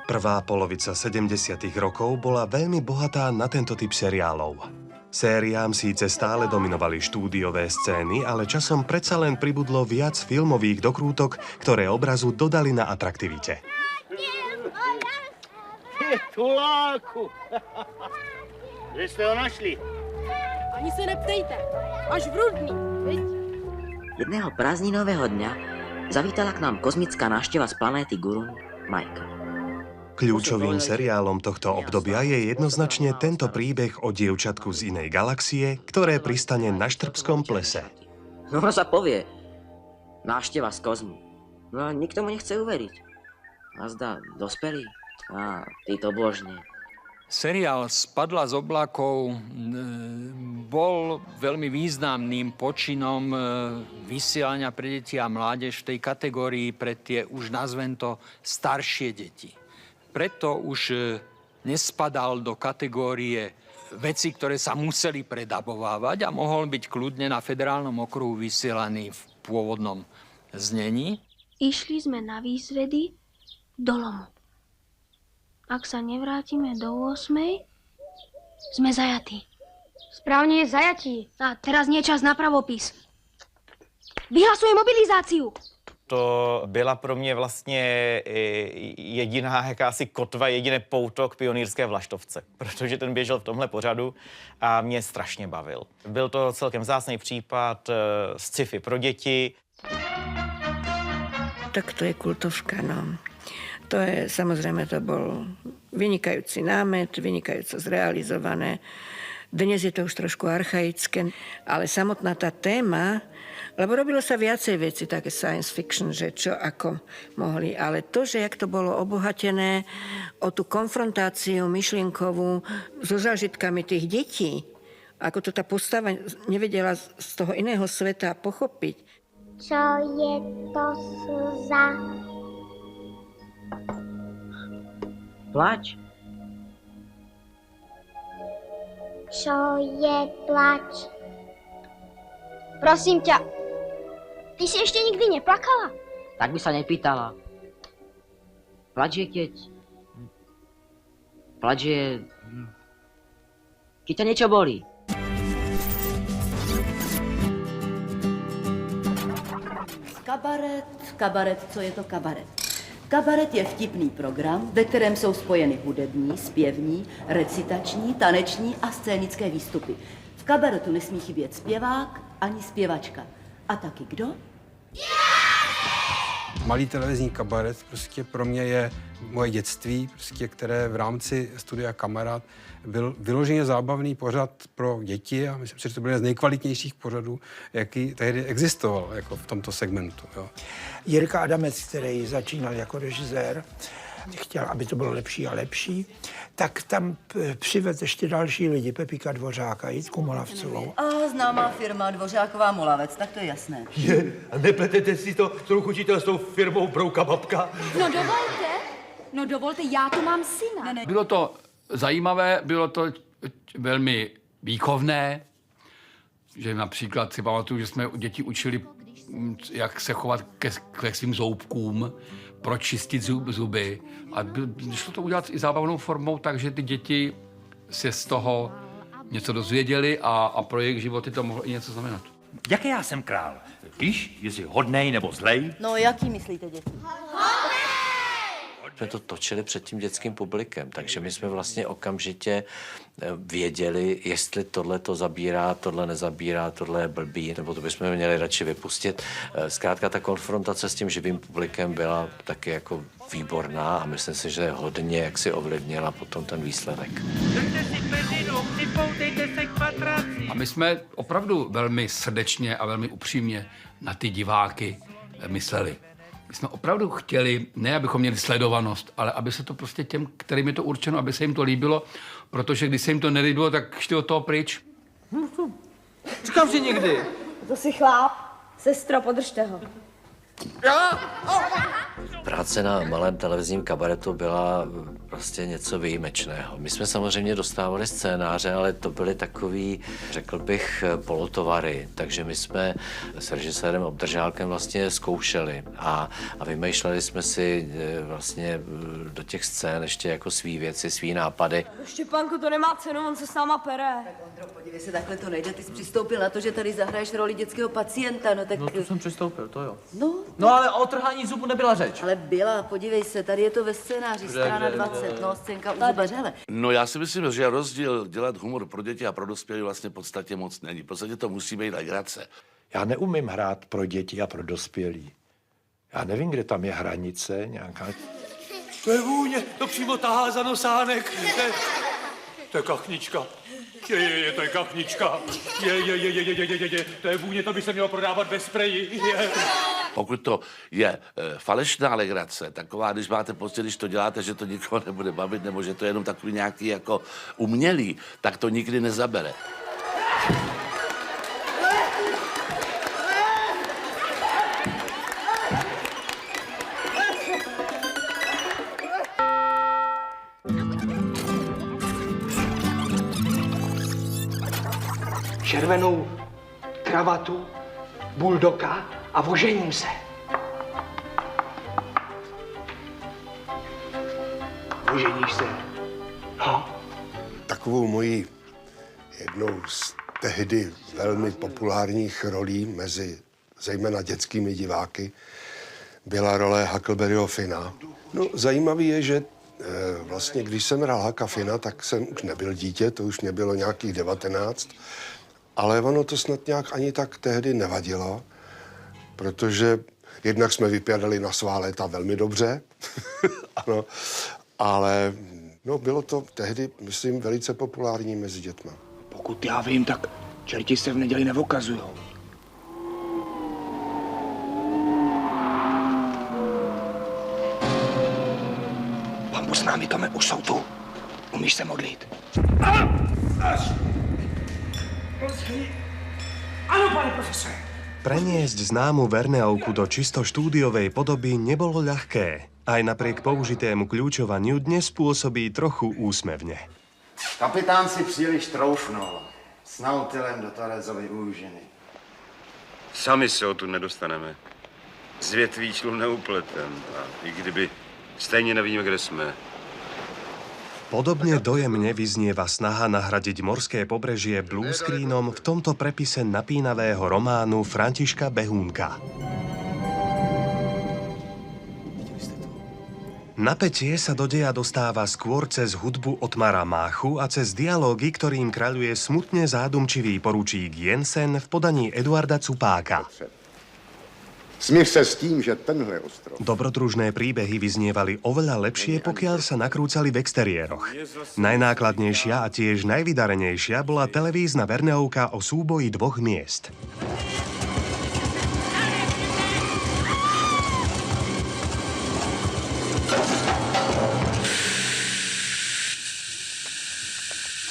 Prvá polovica 70. rokov bola veľmi bohatá na tento typ seriálov. Sériám síce stále dominovali štúdiové scény, ale časom predsa len pribudlo viac filmových dokrútok, ktoré obrazu dodali na atraktivite. Tuláku! Kde jste ho našli? Ani se neptejte, až v Rudný, viď? Jedného prázdninového dňa zavítala k nám kozmická návšteva z planéty Gurun Michael. Kľúčovým seriálom tohto obdobia je jednoznačne tento príbeh o dievčatku z inej galaxie, ktoré pristane na Štrbskom plese. No sa povie, návšteva z kozmu. No a nikto mu nechce uveriť. A zdá, dospelý? A títo božne. Seriál Spadla z oblakov bol veľmi významným počinom vysielania pre deti a mládež v tej kategórii pre tie, už nazvem to, staršie deti. Preto už nespadal do kategórie veci, ktoré sa museli predabovávať a mohol byť kľudne na federálnom okruhu vysielaný v pôvodnom znení. Išli sme na výzvedy do lomu. Ak sa nevrátime do 8, sme zajatí. Správne je zajatí. A teraz nie je čas na pravopis. Vyhlasujem mobilizáciu. To byla pro mě vlastně jediná jakási kotva, jediné pouto k pionýrské vlaštovce, protože ten běžel v tomhle pořadu a mě strašně bavil. Byl to celkem vzácný případ sci-fi pro děti. Tak to je kultovka, no. To je, samozrejme, to bol vynikajúci námet, vynikajúco zrealizované. Dnes je to už trošku archaické, ale samotná tá téma, lebo robilo sa viacej veci, také science fiction, že čo ako mohli, ale to, že jak to bolo obohatené o tú konfrontáciu myšlienkovú so zážitkami tých detí, ako to tá postava nevedela z toho iného sveta pochopiť. Čo je to slza? Plač. Čo je plač? Prosím ťa, ty si ešte nikdy neplakala? Tak by sa nepýtala. Plač je keď... Plač je... Keď ťa niečo bolí. Kabaret, co je to kabaret? Kabaret je vtipný program, ve kterém jsou spojeny hudební, zpěvní, recitační, taneční a scénické výstupy. V kabaretu nesmí chybět zpěvák ani zpěvačka. A taky kdo? Malý televizní kabaret prostě pro mě je moje dětství, prostě, které v rámci studia Kamarád byl vyloženě zábavný pořad pro děti a myslím si, že to byl jeden z nejkvalitnějších pořadů, jaký tehdy existoval jako v tomto segmentu. Jo. Jirka Adamec, který začínal jako režisér, chtěl, aby to bylo lepší a lepší, tak tam přivedl ještě další lidi, Pepíka Dvořáka, Jitku Molavcovou. A známá firma Dvořáková Molavec, tak to je jasné. A nepletete si to s tou firmou Brouka babka? No dovolte, já tu mám syna. Bylo to zajímavé, bylo to velmi výchovné, že například si pamatuju, že jsme děti učili, jak se chovat ke svým zoubkům, proč čistit zuby. A šlo to udělat i zábavnou formou, takže ty děti se z toho něco dozvěděli a pro jejich životy to mohlo i něco znamenat. Jaký já jsem král? Víš, jestli hodnej nebo zlej? No, jaký myslíte, děti? Jsme to točili před tím dětským publikem, takže my jsme vlastně okamžitě věděli, jestli tohle to zabírá, tohle nezabírá, tohle je blbý, nebo to bychom měli radši vypustit. Zkrátka ta konfrontace s tím živým publikem byla taky jako výborná a myslím si, že hodně jak si ovlivnila potom ten výsledek. A my jsme opravdu velmi srdečně a velmi upřímně na ty diváky mysleli. My jsme opravdu chtěli, ne abychom měli sledovanost, ale aby se to prostě těm, kterým je to určeno, aby se jim to líbilo, protože když se jim to nelíbilo, tak šli od toho pryč. Říkám, že nikdy. To si chláp. Sestro, podržte ho. Pravda Práce na malém televizním kabaretu byla prostě něco výjimečného. My jsme samozřejmě dostávali scénáře, ale to byly takový, řekl bych, polotovary. Takže my jsme s režisérem Obdržálkem vlastně zkoušeli a vymýšleli jsme si vlastně do těch scén ještě jako svý věci, svý nápady. Štěpánku, to nemá cenu, on se s náma pere. Tak Ondro, podívej se, takhle to nejde. Ty jsi přistoupil na to, že tady zahraješ roli dětského pacienta, no tak... No to jsem přistoupil, to jo. No ale o trhání zubu nebyla řeč. ale byla, podívej se, tady je to ve scénáři, strana 20, no, scénka u zubaře. No já si myslím, že rozdíl dělat humor pro děti a pro dospělé vlastně v podstatě moc není. V podstatě to musí být legrace. Já neumím hrát pro děti a pro dospělí. Já nevím, kde tam je hranice nějaká. To je vůně, to přímo tahá za nosánek. To je kachnička. Je, to je kachnička. Je. To je vůně, to by se mělo prodávat bez spreji. Pokud to je falešná legrace, taková, když máte pocit, když to děláte, že to nikoho nebude bavit, nebo že to je jenom takový nějaký jako umělý, tak to nikdy nezabere. Červenou kravatu, buldoka a ožením se. Oženíš se? No. Takovou mojí jednou z tehdy velmi populárních rolí mezi zejména dětskými diváky byla role Huckleberryho Finna. No, zajímavý je, že vlastně, když jsem hrál Hucka Finna, tak jsem už nebyl dítě, to už mě bylo nějakých 19, ale ono to snad nějak ani tak tehdy nevadilo, protože jednak jsme vypadali na svá léta velmi dobře, ano, ale no, bylo to tehdy, myslím, velice populární mezi dětma. Pokud já vím, tak čerti se v neděli nevokazujou. Pambu s námi, Tome, už jsou tu. Umíš se modlit? Ano, pane profesore. Preniesť známu Verneovku do čisto štúdiovej podoby nebolo ľahké. Aj napriek použitému kľúčovaniu dnes pôsobí trochu úsmevne. Kapitán si příliš troufnul. S Nautilem do Torezovy úžiny. Sami se o tu nedostaneme. Z větví člu neupletem. A i kdyby, stejně nevíme, kde jsme. Podobne dojemne vyznieva snaha nahradiť morské pobrežie bluescreenom v tomto prepise napínavého románu Františka Behúnka. Napätie sa do deja dostáva skôr cez hudbu Otmara Máchu a cez dialógy, ktorým kráľuje smutne zádumčivý poručík Jensen v podaní Eduarda Cupáka. Smíř se s tím, že tenhle ostrov... Dobrodružné príbehy vyznievali oveľa lepšie, pokiaľ sa nakrúcali v exteriéroch. Najnákladnejšia a tiež najvydarenejšia bola televízna Verneovka o súboji dvoch miest.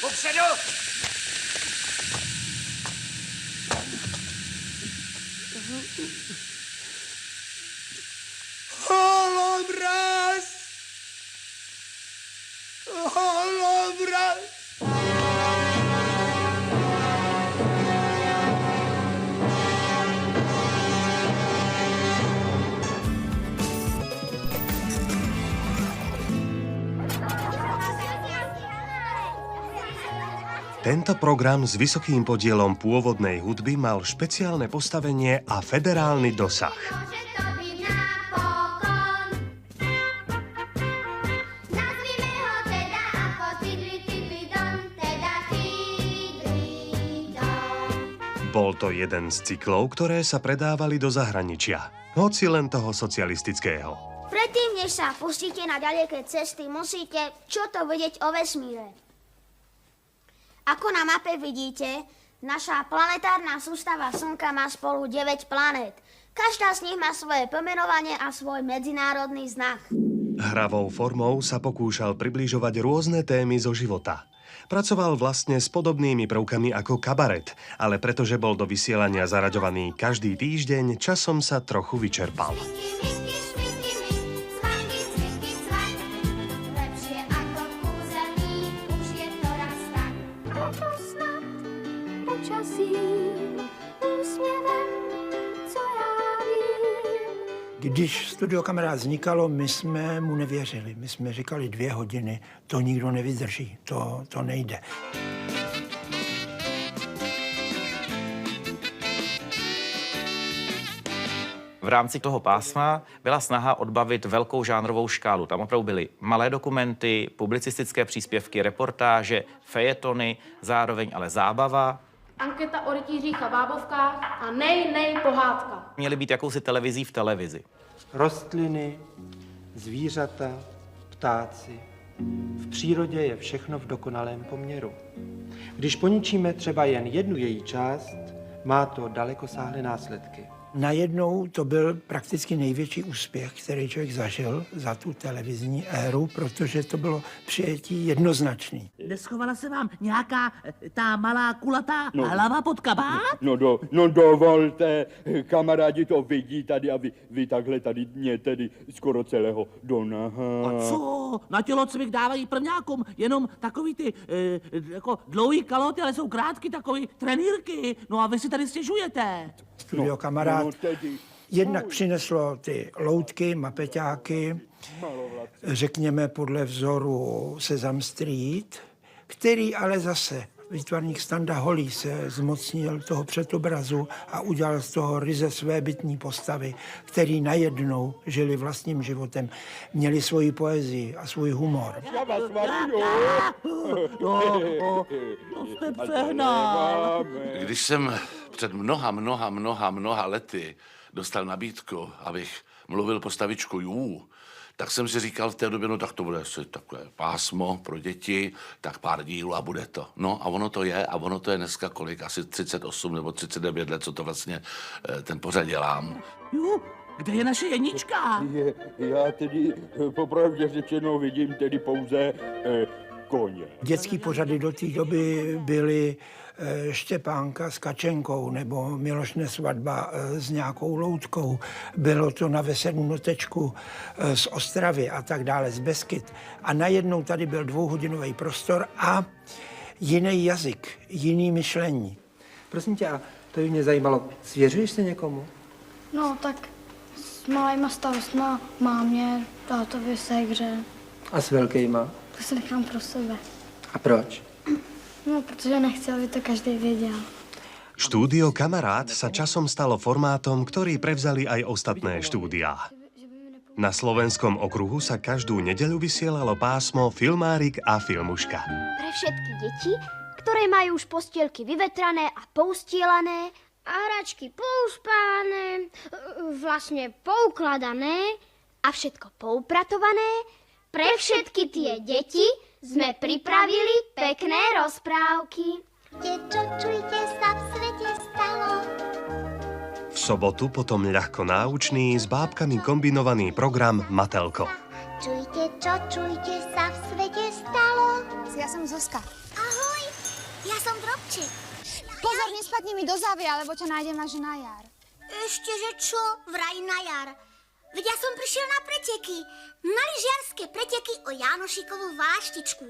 Popředu! Holobraz! Holobraz! Tento program s vysokým podielom pôvodnej hudby mal špeciálne postavenie a federálny dosah. Bol to jeden z cyklov, ktoré sa predávali do zahraničia, hoci len toho socialistického. Predtým, než sa pustíte na ďaleké cesty, musíte čo to vedieť o vesmíre. Ako na mape vidíte, naša planetárna sústava Slnka má spolu 9 planét. Každá z nich má svoje pomenovanie a svoj medzinárodný znak. Hravou formou sa pokúšal približovať rôzne témy zo života. Pracoval vlastne s podobnými prvkami ako kabaret, ale pretože bol do vysielania zaraďovaný každý týždeň, časom sa trochu vyčerpal. Když Studio Kamarád vznikalo, my jsme mu nevěřili. My jsme říkali 2 hodiny, to nikdo nevydrží, to nejde. V rámci toho pásma byla snaha odbavit velkou žánrovou škálu. Tam opravdu byly malé dokumenty, publicistické příspěvky, reportáže, fejetony, zároveň ale zábava. Anketa o rytířích a bábovkách a nej pohádka. Měly být jakousi televizí v televizi. Rostliny, zvířata, ptáci. V přírodě je všechno v dokonalém poměru. Když poničíme třeba jen jednu její část, má to dalekosáhlé následky. Najednou to byl prakticky největší úspěch, který člověk zažil za tu televizní éru, protože to bylo přijetí jednoznačný. Neschovala se vám nějaká ta malá kulatá hlava pod kabát? No dovolte, kamarádi to vidí tady a vy takhle tady mě tedy skoro celého do naha. A co? Na tělocvik dávají prvňákům jenom takový ty jako dlouhý kaloty, ale jsou krátký takový trenýrky. No a vy si tady stěžujete. Studio Kamarád jednak přineslo ty loutky, mapeťáky, řekněme podle vzoru Sesame Street, který ale zase výtvarník Standa Holý se zmocnil toho předobrazu a udělal z toho ryze svébytní postavy, který najednou žili vlastním životem, měli svoji poezii a svůj humor. Já vás to jste přehnal. Když jsem před mnoha lety dostal nabídku, abych mluvil postavičku Jú, tak jsem si říkal v té době, no tak to bude asi takové pásmo pro děti, tak pár dílů a bude to. No a ono to je dneska kolik, asi 38 nebo 39 let, co to vlastně ten pořad dělám. Jú, kde je naše Jenička? Já tedy popravdě řečeno vidím tedy pouze koně. Dětský pořady do té doby byly Štěpánka s Kačenkou nebo Milošne svatba s nějakou loutkou. Bylo to na Veselou notečku z Ostravy a tak dále, z Beskyt. A najednou tady byl 2hodinový prostor a jiný jazyk, jiný myšlení. Prosím tě, a to by mě zajímalo, svěřuješ se někomu? No tak s malejma starostma, mámě, tátovi, ségře. A s velkýma? To si nechám pro sebe. A proč? No, protože nechci, aby to každý věděl. Štúdio Kamarát sa časom stalo formátom, ktorý prevzali aj ostatné štúdiá. Na Slovenskom okruhu sa každú nedeľu vysielalo pásmo Filmárik a Filmuška. Pre všetky deti, ktoré majú už postielky vyvetrané a poustielané a hračky pouspávané, vlastne poukladané a všetko poupratované, pre všetky tie deti sme pripravili pekné rozprávky. Čo čujte sa v svete stalo? V sobotu potom ľahko náučný s bábkami kombinovaný program Matelko. Čujte sa v svete stalo? Ja som Zuzka. Ahoj, ja som Drobček. Pozor, nespadni mi do závy, alebo ťa nájdem až na jar. Ešteže čo? Vraj na jar. Veď ja som prišiel na preteky. Na lyžiarske preteky o Jánošikovú váštičku.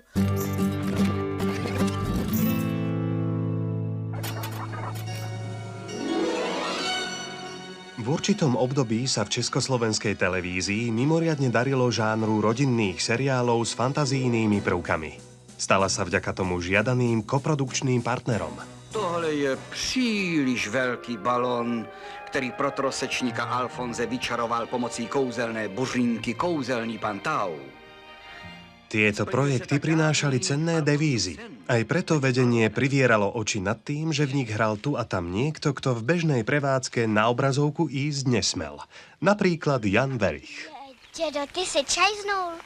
V určitom období sa v československej televízii mimoriadne darilo žánru rodinných seriálov s fantazijnými prvkami. Stala sa vďaka tomu žiadaným koprodukčným partnerom. Tohle je příliš velký balon, který pro trosečníka Alfonze vyčaroval pomocí kouzelné buřinky kouzelný pan Tau. Tieto projekty prinášali cenné devízy. Aj preto vedenie privieralo oči nad tým, že v nich hral tu a tam niekto, kto v bežnej prevádzke na obrazovku ísť nesmel. Napríklad Jan Werich. Dedo, ty si čajznul?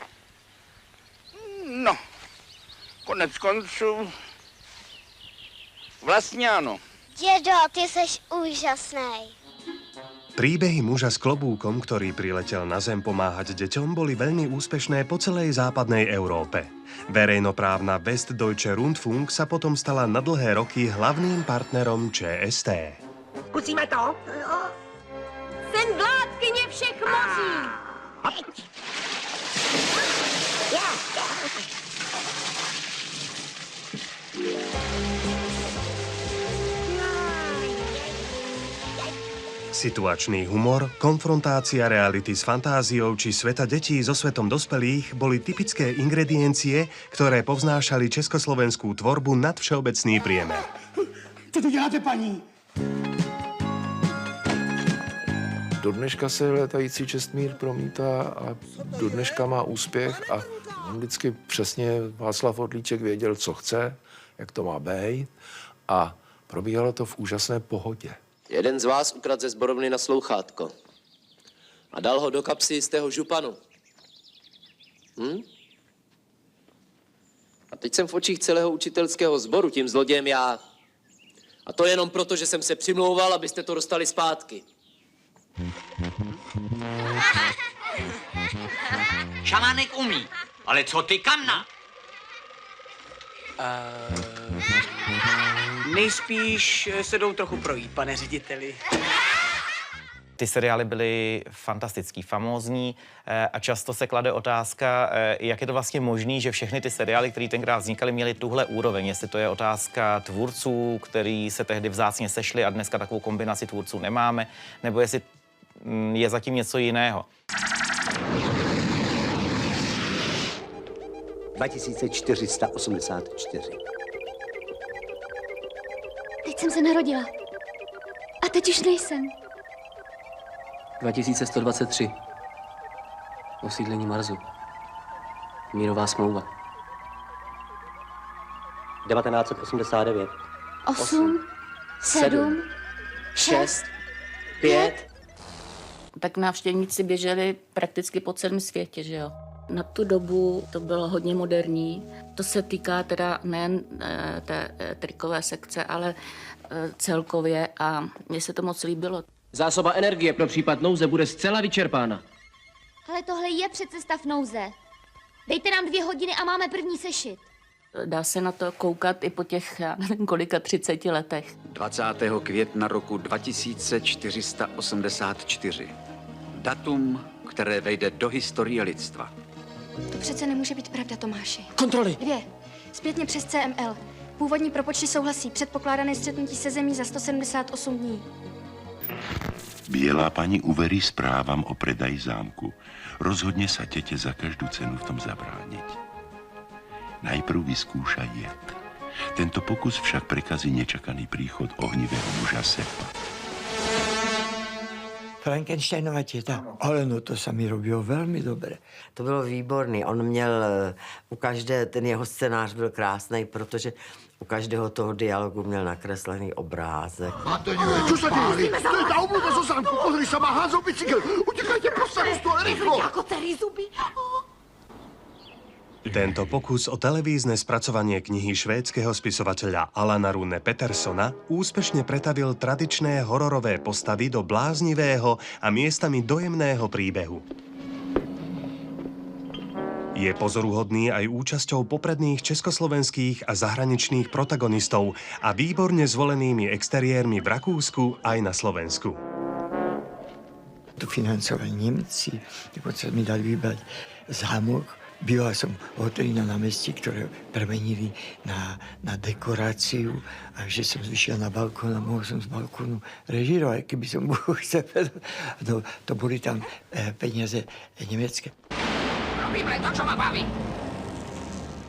No, konec konců, vlastně ano. Dedo, ty seš úžasnej. Príbehy muža s klobúkom, ktorý priletel na zem pomáhať deťom, boli veľmi úspešné po celej západnej Európe. Verejnoprávna Westdeutsche Rundfunk sa potom stala na dlhé roky hlavným partnerom ČST. Kusíme to? Jsem vládkyně všech moří. Situačný humor, konfrontácia reality s fantáziou či sveta detí so svetom dospelých boli typické ingrediencie, ktoré povznášali československú tvorbu nad všeobecný priemer. Co tu děláte, paní? Do dneška se Létající Čestmír promítá a do dneška má úspěch a vždycky přesně Václav Orlíček věděl, co chce, jak to má být a probíhalo to v úžasné pohodě. Jeden z vás ukradl ze zborovny na slouchátko a dal ho do kapsy jistého županu. A teď jsem v očích celého učitelského sboru tím zlodějem já. A to jenom proto, že jsem se přimlouval, abyste to dostali zpátky. Šamánek umí, ale co ty, Kamna? Nejspíš se jdou trochu projít, pane řediteli. Ty seriály byly fantastický, famózní a často se klade otázka, jak je to vlastně možné, že všechny ty seriály, které tenkrát vznikaly, měly tuhle úroveň. Jestli to je otázka tvůrců, který se tehdy vzácně sešli a dneska takovou kombinaci tvůrců nemáme, nebo jestli je zatím něco jiného. 2484. Teď jsem se narodila. A teď už nejsem. 2123. Osídlení Marsu. Mírová smlouva. 1989. 8, 7, 6, 5. Tak návštěvníci běželi prakticky po celém světě, že jo. Na tu dobu to bylo hodně moderní. To se týká teda nejen té trikové sekce, ale celkově a mně se to moc líbilo. Zásoba energie pro případ nouze bude zcela vyčerpána. Ale tohle je přece stav nouze. Dejte nám 2 hodiny a máme první sešit. Dá se na to koukat i po těch, já nevím, kolika 30 letech. 20. května roku 2484. Datum, které vejde do historie lidstva. To přece nemůže být pravda, Tomáši. Kontroly! 2. Zpětně přes CML. Původní propočty souhlasí. Předpokládané střetnutí se zemí za 178 dní. Biela pani uverí správam o predaji zámku. Rozhodne sa tete za každú cenu v tom zabrániť. Najprv vyskúša jed. Tento pokus však prekazí nečakaný príchod ohnivého muža Sepa. Frankensteinova těta. Ale no to se mi robilo velmi dobře. To bylo výborný. On měl u každé, ten jeho scénář byl krásný, protože u každého toho dialogu měl nakreslený obrázek. A to je, čo sa deje? To je tá obluda zo zámku. Pozri sa, má házov bicykel. Utekajte po starostu, ale rýchlo. Jako celý zuby. Tento pokus o televízne spracovanie knihy švédskeho spisovateľa Alana Rune Petersona úspešne pretavil tradičné hororové postavy do bláznivého a miestami dojemného príbehu. Je pozoruhodný aj účasťou popredných československých a zahraničných protagonistov a výborne zvolenými exteriérmi v Rakúsku aj na Slovensku. To financovali Němci, dokonce mi dali vybrat zámok. Býval som v hoteli na námestí, ktoré premenili na dekoráciu a že som vyšiel na balkón a mohol som z balkónu režírovať, keby som bol chcel. No, to boli tam peniaze německé. Robíme to, čo ma baví.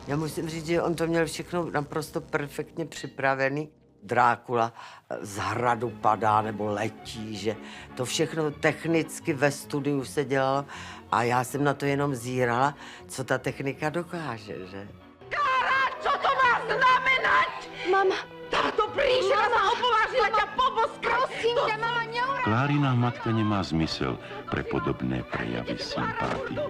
Já musím říct, že on to měl všechno naprosto perfektně připravený. Drákula z hradu padá nebo letí, že to všechno technicky ve studiu se dělalo a já jsem na to jenom zírala, co ta technika dokáže, že? Kára, čo to má znamenať? Mama. Táto príšera sa opovážila ťa poboskať. Prosím ťa, mama, neuraj. Klárina matka nemá zmysel pre podobné prejavy sympátie.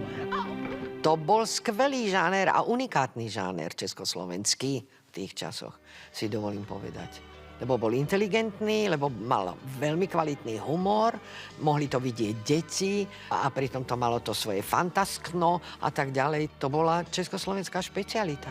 To bol skvelý žáner a unikátny žáner československý v tých časoch, si dovolím povedať. Lebo bol inteligentný, lebo mal veľmi kvalitný humor, mohli to vidieť deti a pritom to malo to svoje fantaskno a tak ďalej. To bola československá špecialita.